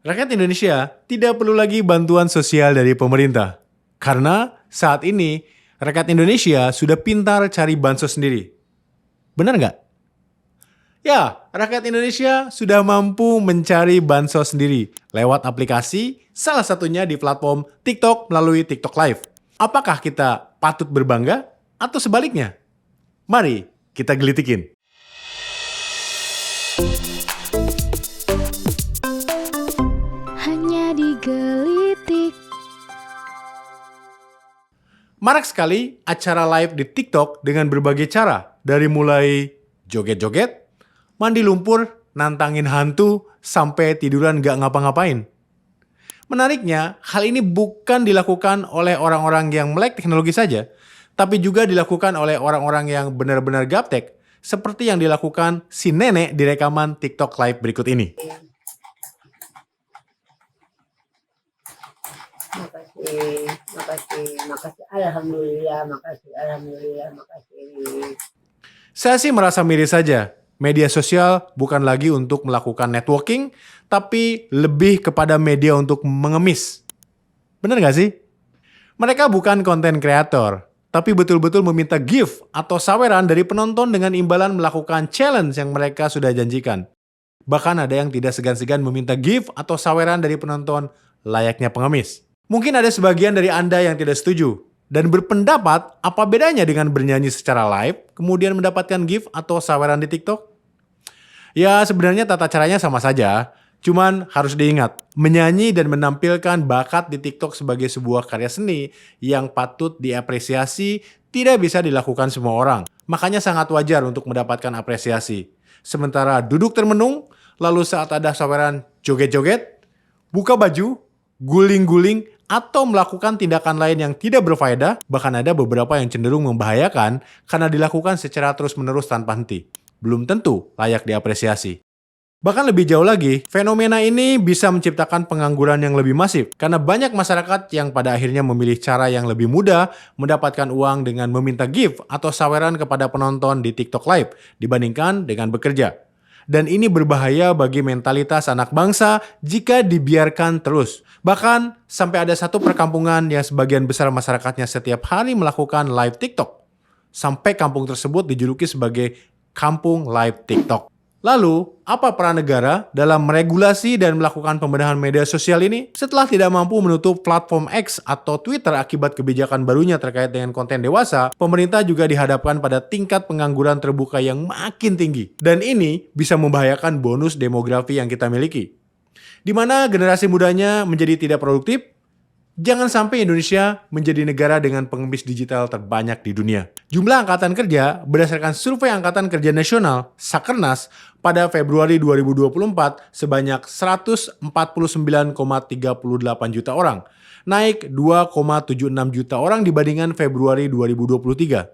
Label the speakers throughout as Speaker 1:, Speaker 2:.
Speaker 1: Rakyat Indonesia tidak perlu lagi bantuan sosial dari pemerintah. Karena saat ini, rakyat Indonesia sudah pintar cari bansos sendiri. Benar nggak? Ya, rakyat Indonesia sudah mampu mencari bansos sendiri lewat aplikasi, salah satunya di platform TikTok melalui TikTok Live. Apakah kita patut berbangga atau sebaliknya? Mari kita gelitikin.
Speaker 2: Hanya digelitik.
Speaker 1: Marak sekali acara live di TikTok dengan berbagai cara, dari mulai joget-joget, mandi lumpur, nantangin hantu, sampai tiduran gak ngapa-ngapain. Menariknya, hal ini bukan dilakukan oleh orang-orang yang melek teknologi saja, tapi juga dilakukan oleh orang-orang yang benar-benar gaptek, seperti yang dilakukan si nenek di rekaman TikTok Live berikut ini.
Speaker 3: Makasih, alhamdulillah, makasih.
Speaker 1: Saya sih merasa miris saja. Media sosial bukan lagi untuk melakukan networking, tapi lebih kepada media untuk mengemis. Bener gak sih? Mereka bukan konten kreator, tapi betul-betul meminta gift atau saweran dari penonton dengan imbalan melakukan challenge yang mereka sudah janjikan. Bahkan ada yang tidak segan-segan meminta gift atau saweran dari penonton layaknya pengemis. Mungkin ada sebagian dari Anda yang tidak setuju dan berpendapat apa bedanya dengan bernyanyi secara live, kemudian mendapatkan gift atau saweran di TikTok? Ya sebenarnya tata caranya sama saja, cuman harus diingat, menyanyi dan menampilkan bakat di TikTok sebagai sebuah karya seni yang patut diapresiasi tidak bisa dilakukan semua orang. Makanya sangat wajar untuk mendapatkan apresiasi. Sementara duduk termenung, lalu saat ada saweran joget-joget, buka baju, guling-guling, atau melakukan tindakan lain yang tidak berfaedah, bahkan ada beberapa yang cenderung membahayakan karena dilakukan secara terus-menerus tanpa henti. Belum tentu layak diapresiasi. Bahkan lebih jauh lagi, fenomena ini bisa menciptakan pengangguran yang lebih masif karena banyak masyarakat yang pada akhirnya memilih cara yang lebih mudah mendapatkan uang dengan meminta gift atau saweran kepada penonton di TikTok Live dibandingkan dengan bekerja. Dan ini berbahaya bagi mentalitas anak bangsa jika dibiarkan terus. Bahkan sampai ada satu perkampungan yang sebagian besar masyarakatnya setiap hari melakukan live TikTok. Sampai kampung tersebut dijuluki sebagai kampung live TikTok. Lalu, apa peran negara dalam meregulasi dan melakukan pembenahan media sosial ini? Setelah tidak mampu menutup platform X atau Twitter akibat kebijakan barunya terkait dengan konten dewasa, pemerintah juga dihadapkan pada tingkat pengangguran terbuka yang makin tinggi. Dan ini bisa membahayakan bonus demografi yang kita miliki. Di mana generasi mudanya menjadi tidak produktif, jangan sampai Indonesia menjadi negara dengan pengemis digital terbanyak di dunia. Jumlah angkatan kerja berdasarkan survei Angkatan Kerja Nasional, Sakernas, pada Februari 2024 sebanyak 149,38 juta orang, naik 2,76 juta orang dibandingkan Februari 2023.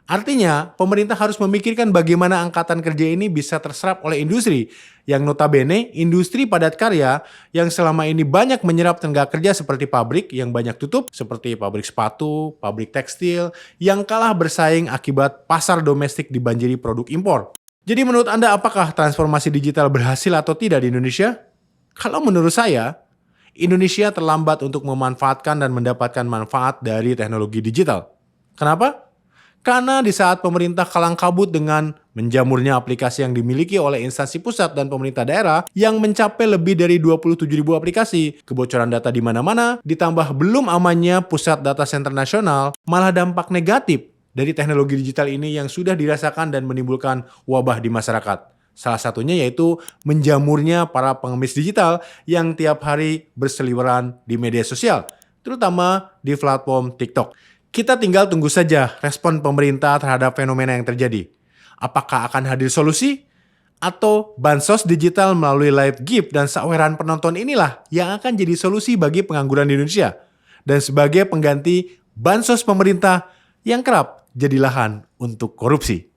Speaker 1: Artinya, pemerintah harus memikirkan bagaimana angkatan kerja ini bisa terserap oleh industri, yang notabene industri padat karya yang selama ini banyak menyerap tenaga kerja seperti pabrik yang banyak tutup, seperti pabrik sepatu, pabrik tekstil, yang kalah bersaing akibat pasar domestik dibanjiri produk impor. Jadi menurut Anda apakah transformasi digital berhasil atau tidak di Indonesia? Kalau menurut saya, Indonesia terlambat untuk memanfaatkan dan mendapatkan manfaat dari teknologi digital. Kenapa? Karena di saat pemerintah kalang kabut dengan menjamurnya aplikasi yang dimiliki oleh instansi pusat dan pemerintah daerah yang mencapai lebih dari 27.000 aplikasi, kebocoran data di mana-mana, ditambah belum amannya pusat data center nasional, malah dampak negatif dari teknologi digital ini yang sudah dirasakan dan menimbulkan wabah di masyarakat. Salah satunya yaitu menjamurnya para pengemis digital yang tiap hari berseliweran di media sosial, terutama di platform TikTok. Kita tinggal tunggu saja respon pemerintah terhadap fenomena yang terjadi. Apakah akan hadir solusi? Atau bansos digital melalui live gift dan saweran penonton inilah yang akan jadi solusi bagi pengangguran di Indonesia. Dan sebagai pengganti bansos pemerintah yang kerap jadi lahan untuk korupsi.